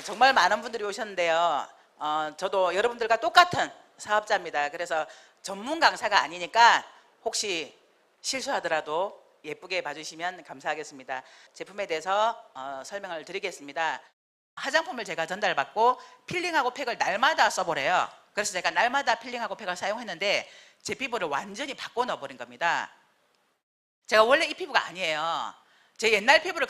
정말 많은 분들이 오셨는데요. 저도 여러분들과 똑같은 사업자입니다. 그래서 전문 강사가 아니니까 혹시 실수하더라도 예쁘게 봐주시면 감사하겠습니다. 제품에 대해서 설명을 드리겠습니다. 화장품을 제가 전달받고 필링하고 팩을 날마다 써보래요. 그래서 제가 날마다 필링하고 팩을 사용했는데 제 피부를 완전히 바꿔 넣어버린 겁니다. 제가 원래 이 피부가 아니에요. 제 옛날 피부를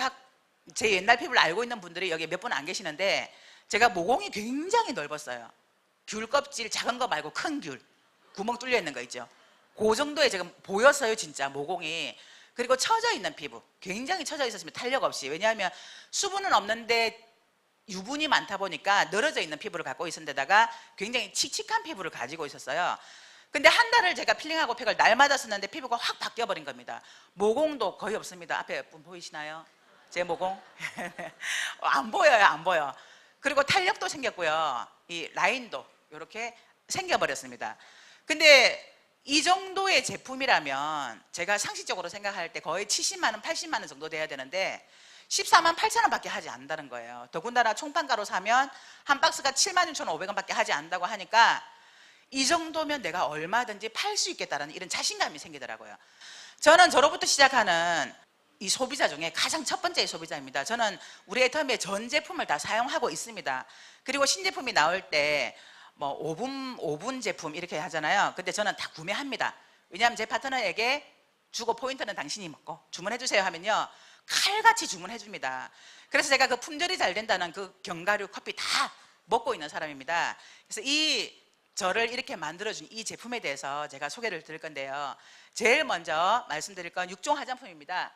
알고 있는 분들이 여기 몇 분 안 계시는데 제가 모공이 굉장히 넓었어요. 귤 껍질 작은 거 말고 큰 귤, 구멍 뚫려 있는 거 있죠. 그 정도에 지금 보였어요, 진짜 모공이. 그리고 처져 있는 피부, 굉장히 처져 있었습니다. 탄력 없이. 왜냐하면 수분은 없는데 유분이 많다 보니까 늘어져 있는 피부를 갖고 있었는데다가 굉장히 칙칙한 피부를 가지고 있었어요. 근데 한 달을 제가 필링하고 팩을 날마다 썼는데 피부가 확 바뀌어 버린 겁니다. 모공도 거의 없습니다. 앞에 분 보이시나요? 제 모공? 안 보여요, 안 보여. 그리고 탄력도 생겼고요. 이 라인도 이렇게 생겨버렸습니다. 근데 이 정도의 제품이라면 제가 상식적으로 생각할 때 거의 70만 원, 80만 원 정도 돼야 되는데 14만 8천 원밖에 하지 않는다는 거예요. 더군다나 총판가로 사면 한 박스가 7만 6,500원밖에 하지 않는다고 하니까 이 정도면 내가 얼마든지 팔 수 있겠다는 이런 자신감이 생기더라고요. 저는 저로부터 시작하는 이 소비자 중에 가장 첫 번째 소비자입니다. 저는 우리 애터미의 전 제품을 다 사용하고 있습니다. 그리고 신제품이 나올 때 뭐 5분 제품 이렇게 하잖아요. 근데 저는 다 구매합니다. 왜냐하면 제 파트너에게 주고 포인트는 당신이 먹고 주문해 주세요 하면요 칼같이 주문해 줍니다. 그래서 제가 그 품절이 잘 된다는 그 견과류 커피 다 먹고 있는 사람입니다. 그래서 저를 이렇게 만들어준 이 제품에 대해서 제가 소개를 드릴 건데요. 제일 먼저 말씀드릴 건 6종 화장품입니다.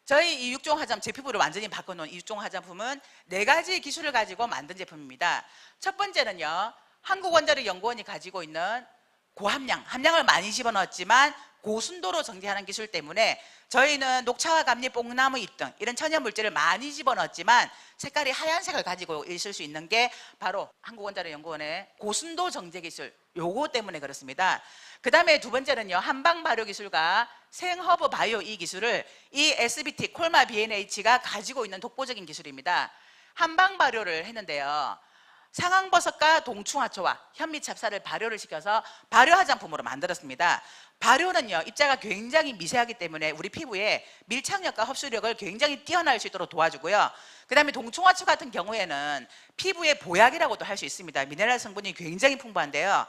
저희 이 6종 화장품, 제 피부를 완전히 바꿔놓은 이 6종 화장품은 4가지 기술을 가지고 만든 제품입니다. 첫 번째는요, 한국원자력연구원이 가지고 있는 함량을 많이 집어넣었지만 고순도로 정제하는 기술 때문에 저희는 녹차와 감리, 뽕나무 잎 등 이런 천연물질을 많이 집어넣었지만 색깔이 하얀색을 가지고 있을 수 있는 게 바로 한국원자력연구원의 고순도 정제 기술, 요거 때문에 그렇습니다. 그 다음에 두 번째는요, 한방 발효 기술과 생허브 바이오 이 기술을 이 SBT 콜마 BNH가 가지고 있는 독보적인 기술입니다. 한방 발효를 했는데요, 상황버섯과 동충하초와 현미찹쌀을 발효를 시켜서 발효 화장품으로 만들었습니다. 발효는요, 입자가 굉장히 미세하기 때문에 우리 피부에 밀착력과 흡수력을 굉장히 뛰어날 수 있도록 도와주고요. 그 다음에 동충하초 같은 경우에는 피부의 보약이라고도 할 수 있습니다. 미네랄 성분이 굉장히 풍부한데요,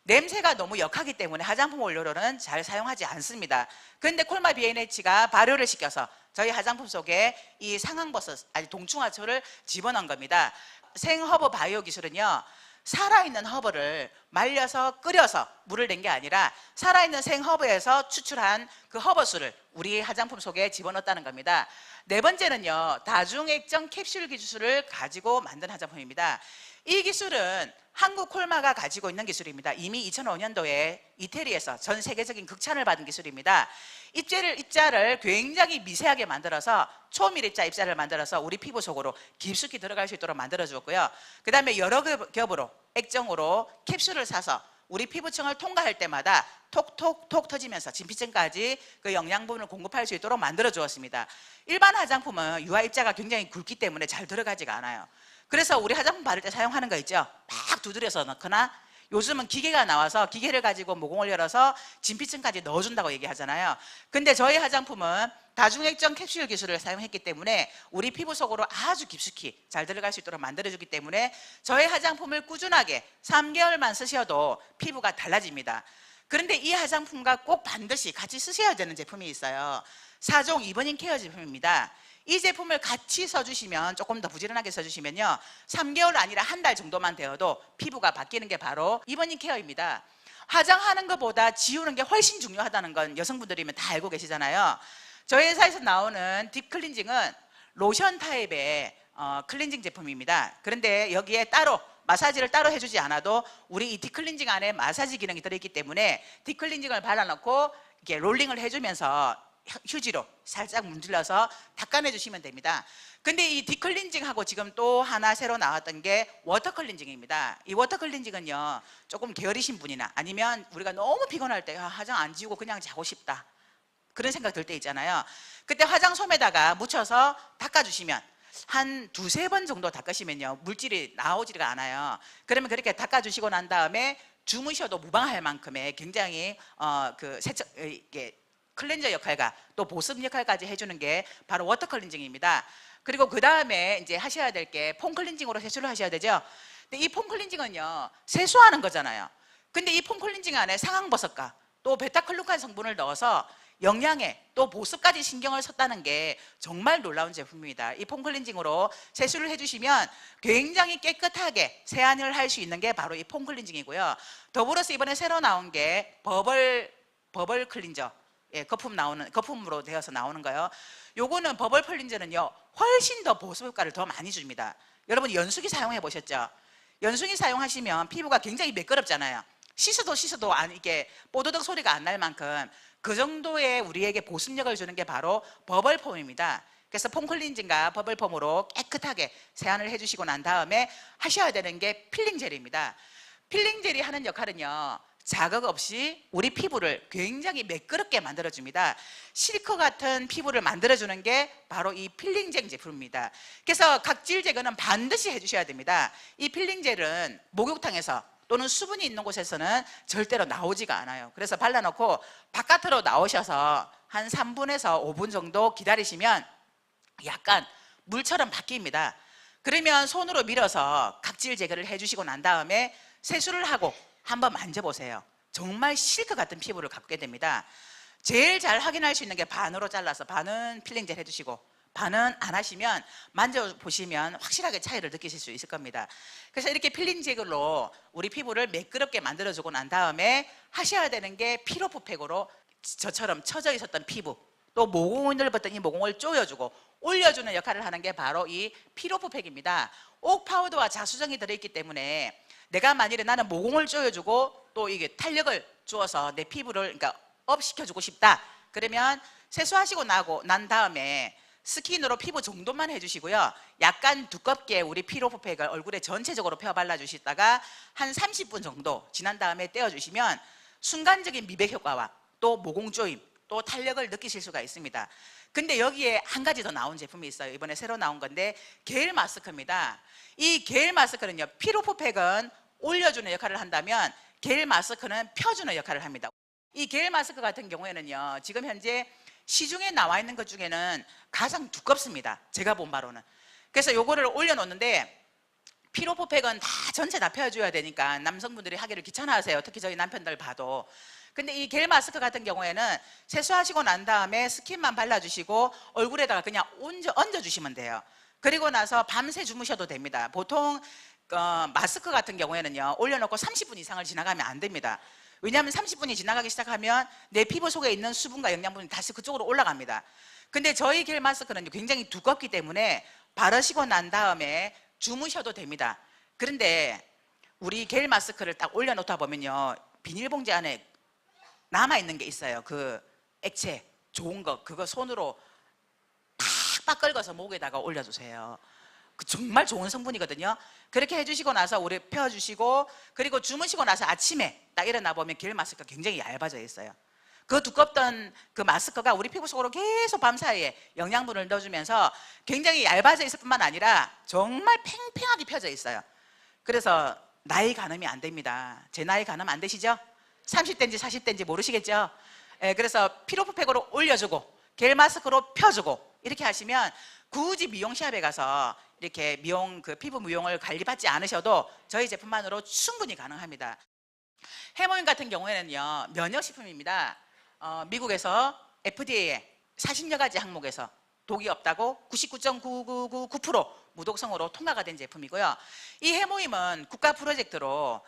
냄새가 너무 역하기 때문에 화장품 원료로는 잘 사용하지 않습니다. 그런데 콜마 BNH가 발효를 시켜서 저희 화장품 속에 이 상황버섯, 동충하초를 집어넣은 겁니다. 생허브 바이오 기술은요, 살아있는 허브를 말려서 끓여서 물을 낸 게 아니라 살아있는 생허브에서 추출한 그 허브수를 우리 화장품 속에 집어넣었다는 겁니다. 네 번째는요, 다중액정 캡슐 기술을 가지고 만든 화장품입니다. 이 기술은 한국 콜마가 가지고 있는 기술입니다. 이미 2005년도에 이태리에서 전 세계적인 극찬을 받은 기술입니다. 입자를 굉장히 미세하게 만들어서 초밀입자 입자를 만들어서 우리 피부 속으로 깊숙이 들어갈 수 있도록 만들어 주었고요. 그 다음에 여러 겹으로 액정으로 캡슐을 사서 우리 피부층을 통과할 때마다 톡톡톡 터지면서 진피층까지 그 영양분을 공급할 수 있도록 만들어 주었습니다. 일반 화장품은 유화 입자가 굉장히 굵기 때문에 잘 들어가지가 않아요. 그래서 우리 화장품 바를 때 사용하는 거 있죠, 막 두드려서 넣거나 요즘은 기계가 나와서 기계를 가지고 모공을 열어서 진피층까지 넣어준다고 얘기하잖아요. 근데 저희 화장품은 다중액정 캡슐 기술을 사용했기 때문에 우리 피부 속으로 아주 깊숙이 잘 들어갈 수 있도록 만들어주기 때문에 저희 화장품을 꾸준하게 3개월만 쓰셔도 피부가 달라집니다. 그런데 이 화장품과 꼭 반드시 같이 쓰셔야 되는 제품이 있어요. 4종 이버닝 케어 제품입니다. 이 제품을 같이 써주시면, 조금 더 부지런하게 써주시면요, 3개월 아니라 한 달 정도만 되어도 피부가 바뀌는 게 바로 이버닝 케어입니다. 화장하는 것보다 지우는 게 훨씬 중요하다는 건 여성분들이면 다 알고 계시잖아요. 저희 회사에서 나오는 딥 클렌징은 로션 타입의 클렌징 제품입니다. 그런데 여기에 따로 마사지를 따로 해주지 않아도 우리 이 딥 클렌징 안에 마사지 기능이 들어있기 때문에 딥 클렌징을 발라놓고 이렇게 롤링을 해주면서 휴지로 살짝 문질러서 닦아내 주시면 됩니다. 근데 이 딥클렌징하고 지금 또 하나 새로 나왔던 게 워터 클렌징입니다. 이 워터 클렌징은요, 조금 게으르신 분이나 아니면 우리가 너무 피곤할 때 화장 안 지우고 그냥 자고 싶다, 그런 생각 들 때 있잖아요. 그때 화장솜에다가 묻혀서 닦아주시면 한 두세 번 정도 닦으시면요 물질이 나오지가 않아요. 그러면 그렇게 닦아주시고 난 다음에 주무셔도 무방할 만큼의 굉장히 그 세척 이게 클렌저 역할과 또 보습 역할까지 해주는 게 바로 워터 클렌징입니다. 그리고 그 다음에 이제 하셔야 될 게 폼 클렌징으로 세수를 하셔야 되죠. 근데 이 폼 클렌징은요 세수하는 거잖아요. 근데 이 폼 클렌징 안에 상황버섯과 또 베타클루칸 성분을 넣어서 영양에 또 보습까지 신경을 썼다는 게 정말 놀라운 제품입니다. 이 폼 클렌징으로 세수를 해주시면 굉장히 깨끗하게 세안을 할 수 있는 게 바로 이 폼 클렌징이고요. 더불어서 이번에 새로 나온 게 버벌 클린저, 예, 거품으로 되어서 나오는 거요. 요거는 버벌 클린저는요 훨씬 더 보습 효과를 더 많이 줍니다. 여러분 연수기 사용해 보셨죠? 연수기 사용하시면 피부가 굉장히 매끄럽잖아요. 씻어도 이게 뽀드득 소리가 안 날 만큼 그 정도의 우리에게 보습력을 주는 게 바로 버벌폼입니다. 그래서 폼 클렌징과 버벌폼으로 깨끗하게 세안을 해주시고 난 다음에 하셔야 되는 게 필링 젤입니다. 필링 젤이 하는 역할은요 자극 없이 우리 피부를 굉장히 매끄럽게 만들어줍니다. 실크 같은 피부를 만들어주는 게 바로 이 필링젤 제품입니다. 그래서 각질 제거는 반드시 해주셔야 됩니다. 이 필링젤은 목욕탕에서 또는 수분이 있는 곳에서는 절대로 나오지가 않아요. 그래서 발라놓고 바깥으로 나오셔서 한 3분에서 5분 정도 기다리시면 약간 물처럼 바뀝니다. 그러면 손으로 밀어서 각질 제거를 해주시고 난 다음에 세수를 하고 한번 만져보세요. 정말 실크 같은 피부를 갖게 됩니다. 제일 잘 확인할 수 있는 게 반으로 잘라서 반은 필링젤 해주시고 반은 안 하시면 만져보시면 확실하게 차이를 느끼실 수 있을 겁니다. 그래서 이렇게 필링젤로 우리 피부를 매끄럽게 만들어주고 난 다음에 하셔야 되는 게 피로프팩으로 저처럼 처져 있었던 피부 또 모공을 벗던 이 모공을 조여주고 올려주는 역할을 하는 게 바로 이 피로프팩입니다. 옥 파우더와 자수정이 들어있기 때문에 내가 만일에 나는 모공을 조여주고 또 이게 탄력을 주어서 내 피부를 그러니까 업 시켜주고 싶다. 그러면 세수하시고 난 다음에 스킨으로 피부 정도만 해주시고요. 약간 두껍게 우리 피로프팩을 얼굴에 전체적으로 펴 발라주시다가 한 30분 정도 지난 다음에 떼어주시면 순간적인 미백 효과와 또 모공 조임, 또 탄력을 느끼실 수가 있습니다. 근데 여기에 한 가지 더 나온 제품이 있어요. 이번에 새로 나온 건데 겔 마스크입니다. 이 겔 마스크는요. 피로프팩은 올려주는 역할을 한다면 겔 마스크는 펴주는 역할을 합니다. 이 겔 마스크 같은 경우에는요. 지금 현재 시중에 나와 있는 것 중에는 가장 두껍습니다. 제가 본 바로는. 그래서 요거를 올려놓는데 피로프팩은 전체 다 펴줘야 되니까 남성분들이 하기를 귀찮아하세요. 특히 저희 남편들 봐도. 근데 이 겔 마스크 같은 경우에는 세수하시고 난 다음에 스킨만 발라주시고 얼굴에다가 그냥 얹어주시면 돼요. 그리고 나서 밤새 주무셔도 됩니다. 보통 마스크 같은 경우에는요 올려놓고 30분 이상을 지나가면 안 됩니다. 왜냐하면 30분이 지나가기 시작하면 내 피부 속에 있는 수분과 영양분이 다시 그쪽으로 올라갑니다. 근데 저희 겔 마스크는 굉장히 두껍기 때문에 바르시고 난 다음에 주무셔도 됩니다. 그런데 우리 겔 마스크를 딱 올려놓다 보면요 비닐봉지 안에 남아있는 게 있어요. 그 액체 좋은 거 그거 손으로 탁 긁어서 목에다가 올려주세요. 그 정말 좋은 성분이거든요. 그렇게 해주시고 나서 우리 펴주시고 그리고 주무시고 나서 아침에 딱 일어나 보면 겔 마스크가 굉장히 얇아져 있어요. 그 두껍던 그 마스크가 우리 피부 속으로 계속 밤사이에 영양분을 넣어주면서 굉장히 얇아져 있을 뿐만 아니라 정말 팽팽하게 펴져 있어요. 그래서 나이 가늠이 안 됩니다. 제 나이 가늠 안 되시죠? 30대인지 40대인지 모르시겠죠? 예, 그래서 피로프팩으로 올려주고 겔 마스크로 펴주고 이렇게 하시면 굳이 미용샵에 가서 이렇게 피부 미용을 관리받지 않으셔도 저희 제품만으로 충분히 가능합니다. 해모임 같은 경우에는요 면역식품입니다. 미국에서 FDA에 40여 가지 항목에서 독이 없다고 99.9999% 무독성으로 통과가 된 제품이고요. 이 해모임은 국가 프로젝트로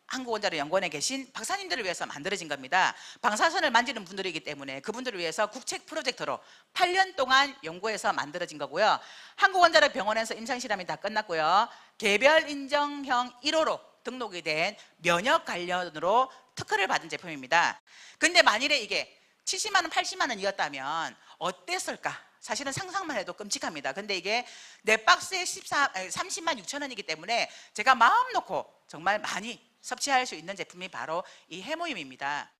한국원자로연구원에 계신 박사님들을 위해서 만들어진 겁니다. 방사선을 만지는 분들이기 때문에 그분들을 위해서 국책 프로젝트로 8년 동안 연구해서 만들어진 거고요. 한국원자로병원에서 임상실험이 다 끝났고요. 개별 인정형 1호로 등록이 된 면역 관련으로 특허를 받은 제품입니다. 근데 만일에 이게 70만 원, 80만 원이었다면 어땠을까? 사실은 상상만 해도 끔찍합니다. 근데 이게 네 박스에 30만 6천 원이기 때문에 제가 마음 놓고 정말 많이 섭취할 수 있는 제품이 바로 이 해모임입니다.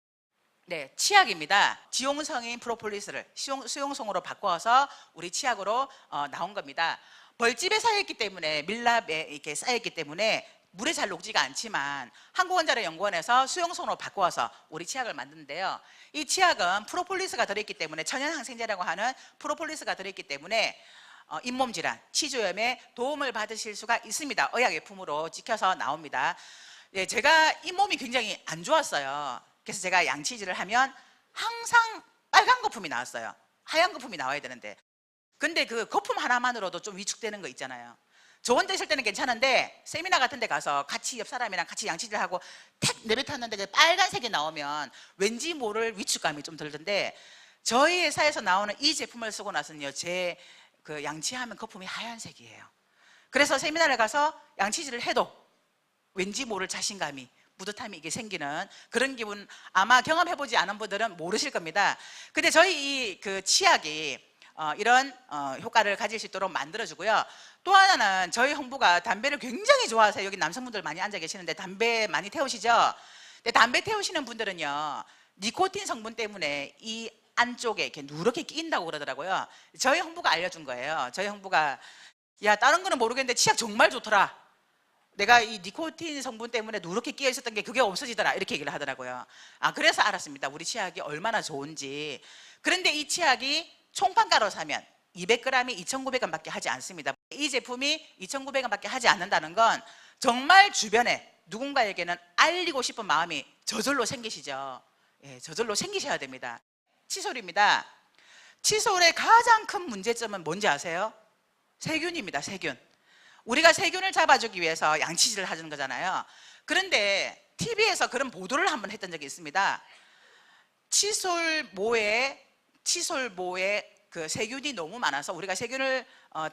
네, 치약입니다. 지용성인 프로폴리스를 수용성으로 바꿔서 우리 치약으로 나온 겁니다. 벌집에 쌓여있기 때문에, 밀랍에 이렇게 쌓여있기 때문에 물에 잘 녹지가 않지만 한국원자력연구원에서 수용성으로 바꿔서 우리 치약을 만드는데요. 이 치약은 프로폴리스가 들어있기 때문에, 천연항생제라고 하는 프로폴리스가 들어있기 때문에 잇몸 질환, 치조염에 도움을 받으실 수가 있습니다. 의약예품으로 찍혀서 나옵니다. 예, 제가 잇몸이 굉장히 안 좋았어요. 그래서 제가 양치질을 하면 항상 빨간 거품이 나왔어요. 하얀 거품이 나와야 되는데, 근데 그 거품 하나만으로도 좀 위축되는 거 있잖아요. 저 혼자 있을 때는 괜찮은데 세미나 같은 데 가서 같이 옆 사람이랑 같이 양치질 하고 탁 내뱉었는데 그 빨간색이 나오면 왠지 모를 위축감이 좀 들던데, 저희 회사에서 나오는 이 제품을 쓰고 나서는요, 제 그 양치하면 거품이 하얀색이에요. 그래서 세미나를 가서 양치질을 해도 왠지 모를 자신감이, 뿌듯함이 이게 생기는 그런 기분, 아마 경험해보지 않은 분들은 모르실 겁니다. 근데 저희 이 그 치약이 이런 효과를 가질 수 있도록 만들어주고요. 또 하나는 저희 홍보가 담배를 굉장히 좋아하세요. 여기 남성분들 많이 앉아 계시는데 담배 많이 태우시죠? 근데 담배 태우시는 분들은요, 니코틴 성분 때문에 이 안쪽에 이렇게 누렇게 끼인다고 그러더라고요. 저희 홍보가 알려준 거예요. 저희 홍보가, 야, 다른 거는 모르겠는데 치약 정말 좋더라. 내가 이 니코틴 성분 때문에 누렇게 끼어 있었던 게 그게 없어지더라, 이렇게 얘기를 하더라고요. 그래서 알았습니다. 우리 치약이 얼마나 좋은지. 그런데 이 치약이 총판가로 사면 200g이 2,900원 밖에 하지 않습니다. 이 제품이 2,900원 밖에 하지 않는다는 건 정말 주변에 누군가에게는 알리고 싶은 마음이 저절로 생기시죠. 예, 저절로 생기셔야 됩니다. 칫솔입니다. 칫솔의 가장 큰 문제점은 뭔지 아세요? 세균입니다. 세균. 우리가 세균을 잡아주기 위해서 양치질을 하는 거잖아요. 그런데 TV에서 그런 보도를 한번 했던 적이 있습니다. 칫솔모에 그 세균이 너무 많아서 우리가 세균을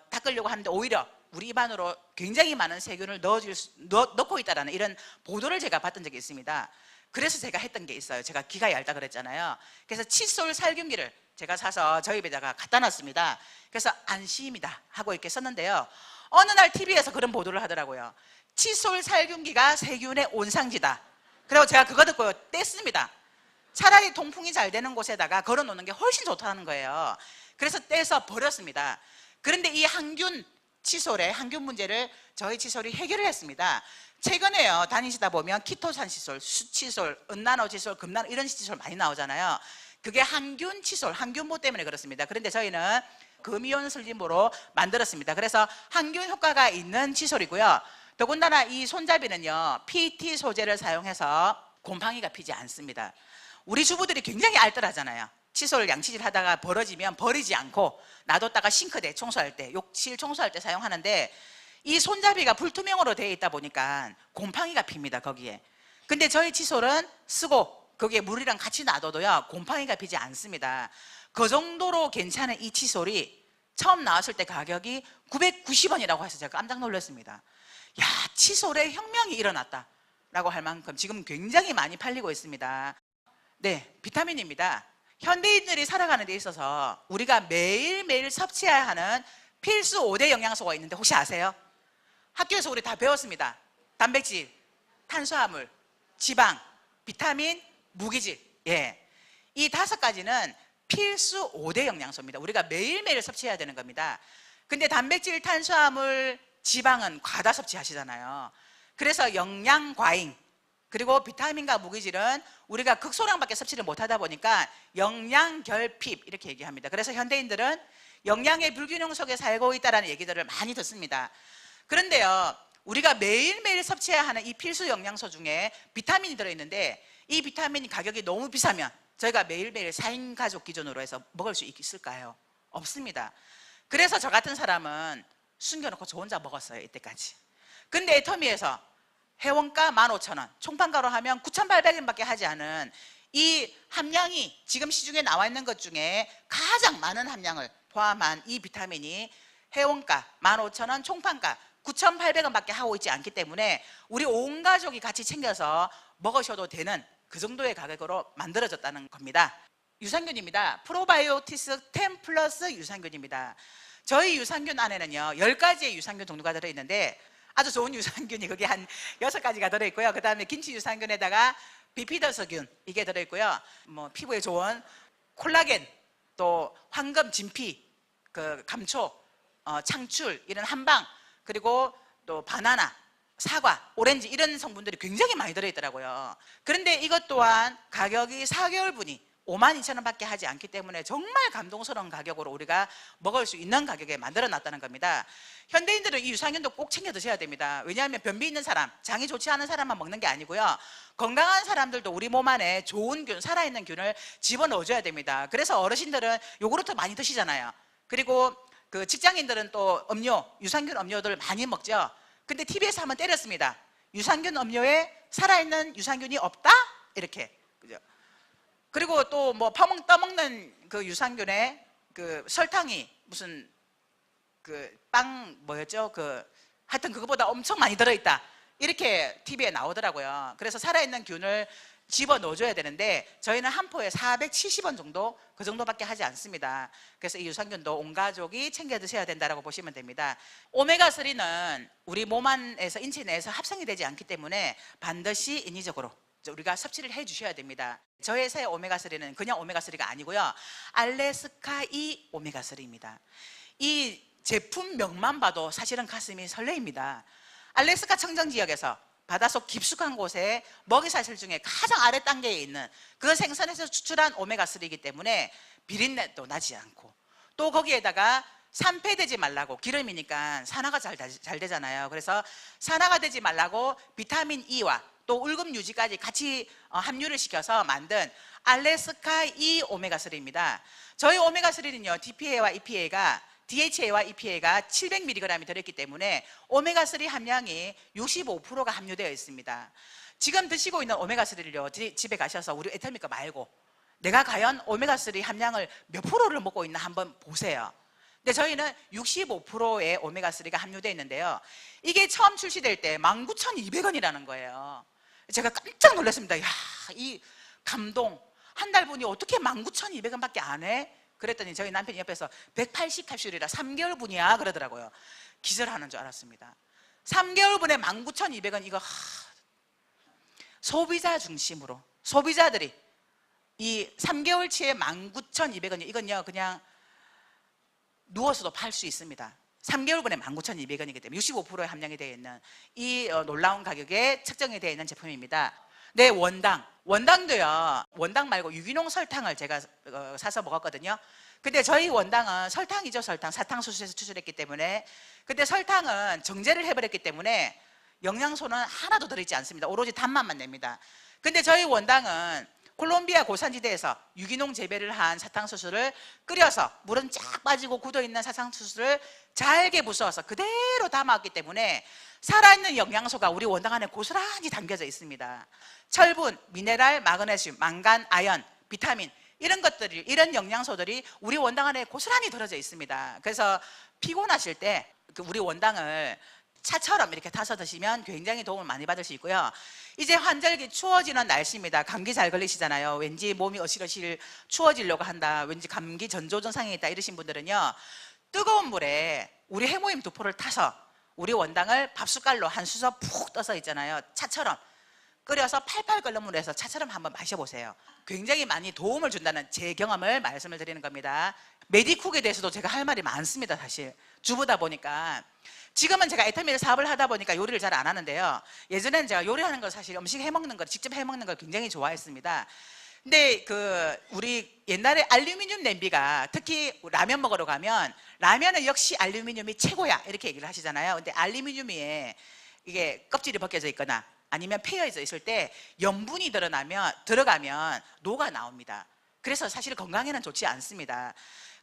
닦으려고 하는데 오히려 우리 입안으로 굉장히 많은 세균을 넣고 있다는 이런 보도를 제가 봤던 적이 있습니다. 그래서 제가 했던 게 있어요. 제가 기가 얇다 그랬잖아요. 그래서 칫솔 살균기를 제가 사서 저희 집에다가 갖다 놨습니다. 그래서 안심이다 하고 이렇게 썼는데요. 어느 날 TV에서 그런 보도를 하더라고요. 칫솔 살균기가 세균의 온상지다. 그리고 제가 그거 듣고 뗐습니다. 차라리 통풍이 잘 되는 곳에다가 걸어 놓는 게 훨씬 좋다는 거예요. 그래서 떼서 버렸습니다. 그런데 이 항균 칫솔의 항균 문제를 저희 칫솔이 해결을 했습니다. 최근에요, 다니시다 보면 키토산 칫솔, 수칫솔, 은나노 칫솔, 금나노 이런 칫솔 많이 나오잖아요. 그게 항균 칫솔, 항균모 때문에 그렇습니다. 그런데 저희는 금이온 슬림으로 만들었습니다. 그래서 항균 효과가 있는 칫솔이고요. 더군다나 이 손잡이는요, PT 소재를 사용해서 곰팡이가 피지 않습니다. 우리 주부들이 굉장히 알뜰하잖아요. 칫솔 양치질 하다가 벌어지면 버리지 않고 놔뒀다가 싱크대 청소할 때, 욕실 청소할 때 사용하는데, 이 손잡이가 불투명으로 되어 있다 보니까 곰팡이가 핍니다, 거기에. 근데 저희 칫솔은 쓰고 거기에 물이랑 같이 놔둬도요, 곰팡이가 피지 않습니다. 그 정도로 괜찮은 이 칫솔이 처음 나왔을 때 가격이 990원이라고 해서 제가 깜짝 놀랐습니다. 야, 칫솔에 혁명이 일어났다 라고 할 만큼 지금 굉장히 많이 팔리고 있습니다. 네, 비타민입니다. 현대인들이 살아가는 데 있어서 우리가 매일매일 섭취해야 하는 필수 5대 영양소가 있는데 혹시 아세요? 학교에서 우리 다 배웠습니다. 단백질, 탄수화물, 지방, 비타민, 무기질. 예, 이 5가지는 필수 5대 영양소입니다. 우리가 매일매일 섭취해야 되는 겁니다. 근데 단백질, 탄수화물, 지방은 과다 섭취하시잖아요. 그래서 영양 과잉, 그리고 비타민과 무기질은 우리가 극소량밖에 섭취를 못하다 보니까 영양 결핍 이렇게 얘기합니다. 그래서 현대인들은 영양의 불균형 속에 살고 있다는 얘기들을 많이 듣습니다. 그런데요, 우리가 매일매일 섭취해야 하는 이 필수 영양소 중에 비타민이 들어있는데, 이 비타민 가격이 너무 비싸면 저희가 매일매일 4인 가족 기준으로 해서 먹을 수 있을까요? 없습니다. 그래서 저 같은 사람은 숨겨놓고 저 혼자 먹었어요, 이때까지. 근데 애터미에서 회원가 15,000원, 총판가로 하면 9,800원밖에 하지 않은 이 함량이 지금 시중에 나와 있는 것 중에 가장 많은 함량을 포함한 이 비타민이 회원가 15,000원, 총판가 9,800원밖에 하고 있지 않기 때문에 우리 온 가족이 같이 챙겨서 먹으셔도 되는 그 정도의 가격으로 만들어졌다는 겁니다. 유산균입니다. 프로바이오티스 10 플러스 유산균입니다. 저희 유산균 안에는요, 10가지의 유산균 종류가 들어있는데 아주 좋은 유산균이 거기 한 6가지가 들어있고요. 그 다음에 김치 유산균에다가 비피더스균 이게 들어있고요. 뭐 피부에 좋은 콜라겐, 또 황금, 진피, 그 감초, 창출 이런 한방, 그리고 또 바나나, 사과, 오렌지 이런 성분들이 굉장히 많이 들어있더라고요. 그런데 이것 또한 가격이 4개월분이 52,000원 밖에 하지 않기 때문에 정말 감동스러운 가격으로 우리가 먹을 수 있는 가격에 만들어 놨다는 겁니다. 현대인들은 이 유산균도 꼭 챙겨 드셔야 됩니다. 왜냐하면 변비 있는 사람, 장이 좋지 않은 사람만 먹는 게 아니고요. 건강한 사람들도 우리 몸 안에 좋은 균, 살아있는 균을 집어넣어줘야 됩니다. 그래서 어르신들은 요구르트 많이 드시잖아요. 그리고 그 직장인들은 또 음료, 유산균 음료들 많이 먹죠. 근데 TV에서 한번 때렸습니다. 유산균 음료에 살아있는 유산균이 없다? 이렇게. 그죠? 그리고 또 뭐 떠먹는 그 유산균에 그 설탕이 무슨 그 빵 뭐였죠? 그 하여튼 그거보다 엄청 많이 들어있다. 이렇게 TV에 나오더라고요. 그래서 살아있는 균을 집어 넣어줘야 되는데 저희는 한 포에 470원 정도, 그 정도밖에 하지 않습니다. 그래서 이 유산균도 온 가족이 챙겨 드셔야 된다고 보시면 됩니다. 오메가3는 우리 몸 안에서, 인체 내에서 합성이 되지 않기 때문에 반드시 인위적으로 우리가 섭취를 해 주셔야 됩니다. 저희 회사의 오메가3는 그냥 오메가3가 아니고요, 알래스카2 오메가3입니다. 이 제품명만 봐도 사실은 가슴이 설레입니다. 알래스카 청정 지역에서 바닷속 깊숙한 곳에 먹이사슬 중에 가장 아래 단계에 있는 그 생선에서 추출한 오메가3이기 때문에 비린내도 나지 않고, 또 거기에다가 산패되지 말라고, 기름이니까 산화가 잘 되잖아요. 그래서 산화가 되지 말라고 비타민 E와 또 울금 유지까지 같이 함유를 시켜서 만든 알래스카 E 오메가3입니다. 저희 오메가3는요, DHA와 EPA가 700mg이 들어있기 때문에 오메가3 함량이 65%가 함유되어 있습니다. 지금 드시고 있는 오메가3를요, 집에 가셔서 우리 애터미 거 말고 내가 과연 오메가3 함량을 몇 프로를 먹고 있나 한번 보세요. 근데 저희는 65%의 오메가3가 함유되어 있는데요, 이게 처음 출시될 때 19,200원이라는 거예요. 제가 깜짝 놀랐습니다. 야, 이 감동. 한 달 분이 어떻게 19,200원밖에 안 해? 그랬더니 저희 남편이 옆에서 180캡슐이라 3개월 분이야 그러더라고요. 기절하는 줄 알았습니다. 3개월 분에 19,200원, 이거 소비자 중심으로 소비자들이 이 3개월치에 19,200원, 이건요 그냥 누워서도 팔 수 있습니다. 3개월분에 19,200원이기 때문에 65%의 함량이 되어 있는 이 놀라운 가격에 책정이 되어 있는 제품입니다. 네, 원당도요, 원당 말고 유기농 설탕을 제가 사서 먹었거든요. 근데 저희 원당은 설탕이죠, 설탕. 사탕수수에서 추출했기 때문에. 근데 설탕은 정제를 해버렸기 때문에 영양소는 하나도 들어있지 않습니다. 오로지 단맛만 냅니다. 근데 저희 원당은 콜롬비아 고산지대에서 유기농 재배를 한 사탕수수를 끓여서 물은 쫙 빠지고 굳어있는 사탕수수를 잘게 부수어서 그대로 담아왔기 때문에 살아있는 영양소가 우리 원당 안에 고스란히 담겨져 있습니다. 철분, 미네랄, 마그네슘, 망간, 아연, 비타민 이런 것들이, 이런 영양소들이 우리 원당 안에 고스란히 들어져 있습니다. 그래서 피곤하실 때 우리 원당을 차처럼 이렇게 타서 드시면 굉장히 도움을 많이 받을 수 있고요. 이제 환절기 추워지는 날씨입니다. 감기 잘 걸리시잖아요. 왠지 몸이 어실어실 추워지려고 한다, 왠지 감기 전조 증상이 있다 이러신 분들은요, 뜨거운 물에 우리 해모임 두 포를 타서 우리 원당을 밥숟갈로 한 수저 푹 떠서 있잖아요, 차처럼 끓여서 팔팔 끓는 물에서 차처럼 한번 마셔보세요. 굉장히 많이 도움을 준다는 제 경험을 말씀을 드리는 겁니다. 메디쿡에 대해서도 제가 할 말이 많습니다. 사실 주부다 보니까. 지금은 제가 애터미를 사업을 하다 보니까 요리를 잘 안 하는데요, 예전에는 제가 요리하는 걸, 사실 음식 해먹는 걸, 직접 해먹는 걸 굉장히 좋아했습니다. 근데 우리 옛날에 알루미늄 냄비가, 특히 라면 먹으러 가면 라면은 역시 알루미늄이 최고야 이렇게 얘기를 하시잖아요. 근데 알루미늄에 이게 껍질이 벗겨져 있거나 아니면 패여져 있을 때 염분이 들어가면 녹아 나옵니다. 그래서 사실 건강에는 좋지 않습니다.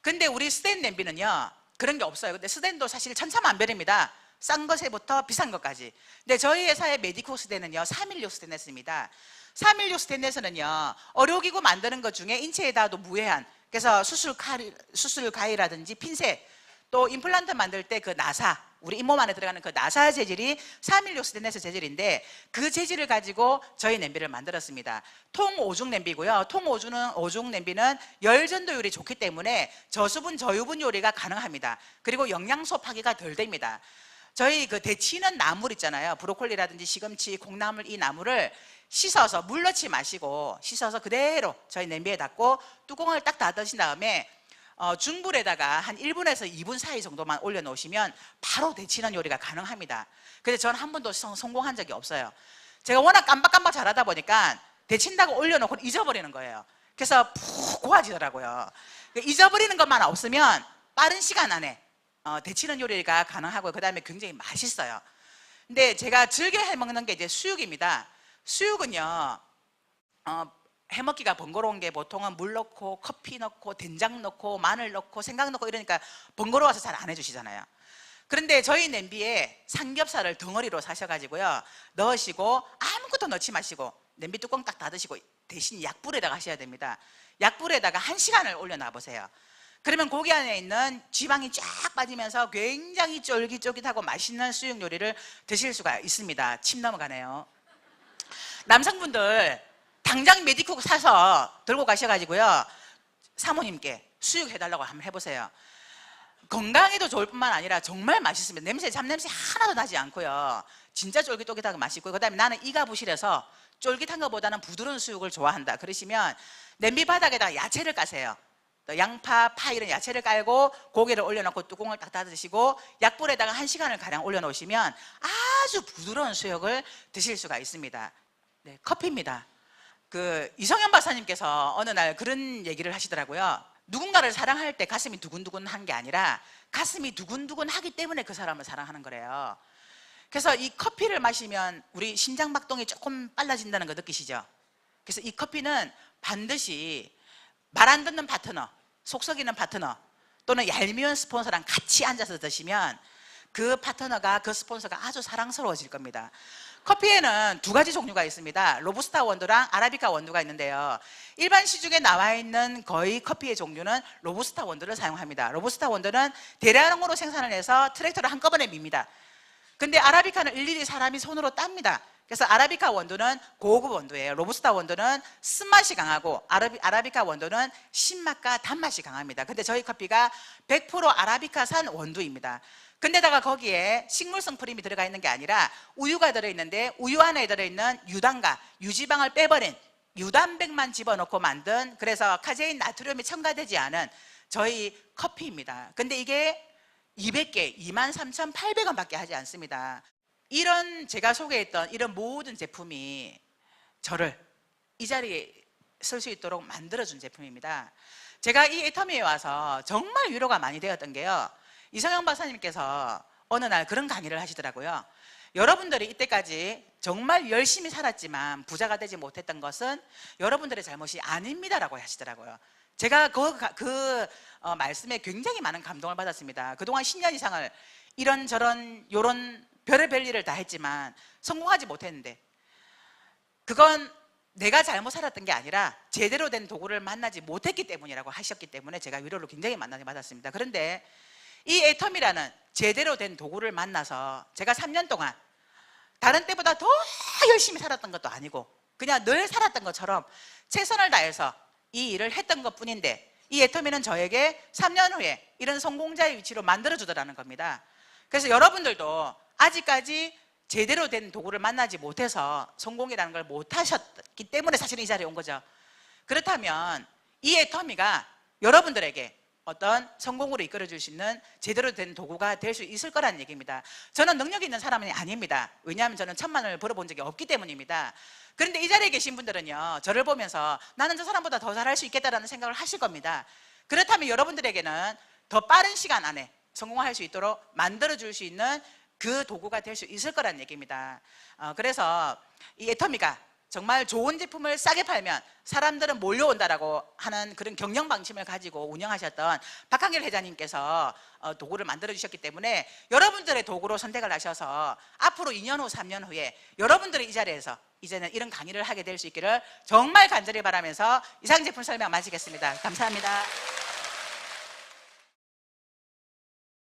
근데 우리 스텐 냄비는요, 그런 게 없어요. 근데 스텐도 사실 천차만별입니다. 싼 것에부터 비싼 것까지. 근데 저희 회사의 메디코 스텐은요, 316 스테인레스입니다. 316 스테인레스는요, 의료기구 만드는 것 중에 인체에 닿아도 무해한, 그래서 수술 가위라든지 핀셋, 또 임플란트 만들 때 그 나사, 우리 잇몸 안에 들어가는 그 나사 재질이 316 스테인레스 재질인데, 그 재질을 가지고 저희 냄비를 만들었습니다. 통오중 냄비고요. 오중 냄비는 열전도율이 좋기 때문에 저수분 저유분 요리가 가능합니다. 그리고 영양소 파괴가 덜 됩니다. 저희 그 데치는 나물 있잖아요. 브로콜리라든지 시금치, 콩나물 이 나물을 씻어서 물 넣지 마시고 씻어서 그대로 저희 냄비에 닫고 뚜껑을 딱 닫으신 다음에 중불에다가 한 1분에서 2분 사이 정도만 올려놓으시면 바로 데치는 요리가 가능합니다. 근데 저는 한 번도 성공한 적이 없어요. 제가 워낙 깜박깜박 잘하다 보니까 데친다고 올려놓고 잊어버리는 거예요. 그래서 푹 고아지더라고요. 잊어버리는 것만 없으면 빠른 시간 안에 데치는 요리가 가능하고요. 그 다음에 굉장히 맛있어요. 근데 제가 즐겨 해먹는 게 이제 수육입니다. 수육은요, 해먹기가 번거로운 게 보통은 물 넣고 커피 넣고 된장 넣고 마늘 넣고 생강 넣고 이러니까 번거로워서 잘 안 해주시잖아요. 그런데 저희 냄비에 삼겹살을 덩어리로 사셔가지고요, 넣으시고 아무것도 넣지 마시고 냄비 뚜껑 딱 닫으시고 대신 약불에다가 하셔야 됩니다. 약불에다가 1시간을 올려놔 보세요. 그러면 고기 안에 있는 지방이 쫙 빠지면서 굉장히 쫄깃쫄깃하고 맛있는 수육 요리를 드실 수가 있습니다. 침 넘어가네요. 남성분들 당장 메디쿡 사서 들고 가셔가지고요, 사모님께 수육 해달라고 한번 해보세요. 건강에도 좋을 뿐만 아니라 정말 맛있습니다. 잡냄새 하나도 나지 않고요, 진짜 쫄깃쫄깃하고 맛있고요. 그 다음에 나는 이가 부실해서 쫄깃한 것보다는 부드러운 수육을 좋아한다 그러시면 냄비 바닥에다가 야채를 까세요. 양파, 파 이런 야채를 깔고 고기를 올려놓고 뚜껑을 딱 닫으시고 약불에다가 1시간을 가량 올려놓으시면 아주 부드러운 수육을 드실 수가 있습니다. 네, 커피입니다. 이성현 박사님께서 어느 날 그런 얘기를 하시더라고요. 누군가를 사랑할 때 가슴이 두근두근한 게 아니라 가슴이 두근두근하기 때문에 그 사람을 사랑하는 거래요. 그래서 이 커피를 마시면 우리 심장박동이 조금 빨라진다는 거 느끼시죠? 그래서 이 커피는 반드시 말 안 듣는 파트너, 속 썩이는 파트너 또는 얄미운 스폰서랑 같이 앉아서 드시면 그 파트너가, 그 스폰서가 아주 사랑스러워질 겁니다. 커피에는 2가지 종류가 있습니다. 로부스타 원두랑 아라비카 원두가 있는데요, 일반 시중에 나와 있는 거의 커피의 종류는 로부스타 원두를 사용합니다. 로부스타 원두는 대량으로 생산을 해서 트랙터로 한꺼번에 밉니다. 근데 아라비카는 일일이 사람이 손으로 땁니다. 그래서 아라비카 원두는 고급 원두예요. 로부스타 원두는 쓴맛이 강하고 아라비카 원두는 신맛과 단맛이 강합니다. 근데 저희 커피가 100% 아라비카산 원두입니다. 근데다가 거기에 식물성 프림이 들어가 있는 게 아니라 우유가 들어있는데 우유 안에 들어있는 유당과 유지방을 빼버린 유단백만 집어넣고 만든, 그래서 카제인 나트륨이 첨가되지 않은 저희 커피입니다. 근데 이게 200개 23,800원 밖에 하지 않습니다. 이런 제가 소개했던 이런 모든 제품이 저를 이 자리에 설 수 있도록 만들어준 제품입니다. 제가 이 애터미에 와서 정말 위로가 많이 되었던 게요, 이성영 박사님께서 어느 날 그런 강의를 하시더라고요. 여러분들이 이때까지 정말 열심히 살았지만 부자가 되지 못했던 것은 여러분들의 잘못이 아닙니다라고 하시더라고요. 제가 그 말씀에 굉장히 많은 감동을 받았습니다. 그동안 10년 이상을 이런저런 요런 별의별 일을 다 했지만 성공하지 못했는데 그건 내가 잘못 살았던 게 아니라 제대로 된 도구를 만나지 못했기 때문이라고 하셨기 때문에 제가 위로를 굉장히 많이 받았습니다. 그런데 이 애터미라는 제대로 된 도구를 만나서 제가 3년 동안 다른 때보다 더 열심히 살았던 것도 아니고 그냥 늘 살았던 것처럼 최선을 다해서 이 일을 했던 것 뿐인데, 이 애터미는 저에게 3년 후에 이런 성공자의 위치로 만들어주더라는 겁니다. 그래서 여러분들도 아직까지 제대로 된 도구를 만나지 못해서 성공이라는 걸 못하셨기 때문에 사실 이 자리에 온 거죠. 그렇다면 이 애터미가 여러분들에게 어떤 성공으로 이끌어줄 수 있는 제대로 된 도구가 될 수 있을 거라는 얘기입니다. 저는 능력 있는 사람은 아닙니다. 왜냐하면 저는 1,000만 원을 벌어본 적이 없기 때문입니다. 그런데 이 자리에 계신 분들은요, 저를 보면서 나는 저 사람보다 더 잘할 수 있겠다라는 생각을 하실 겁니다. 그렇다면 여러분들에게는 더 빠른 시간 안에 성공할 수 있도록 만들어줄 수 있는 그 도구가 될 수 있을 거라는 얘기입니다. 그래서 이 애터미가 정말 좋은 제품을 싸게 팔면 사람들은 몰려온다라고 하는 그런 경영 방침을 가지고 운영하셨던 박한길 회장님께서 도구를 만들어 주셨기 때문에 여러분들의 도구로 선택을 하셔서 앞으로 2년 후 3년 후에 여러분들의 이 자리에서 이제는 이런 강의를 하게 될 수 있기를 정말 간절히 바라면서 이상 제품 설명 마치겠습니다. 감사합니다.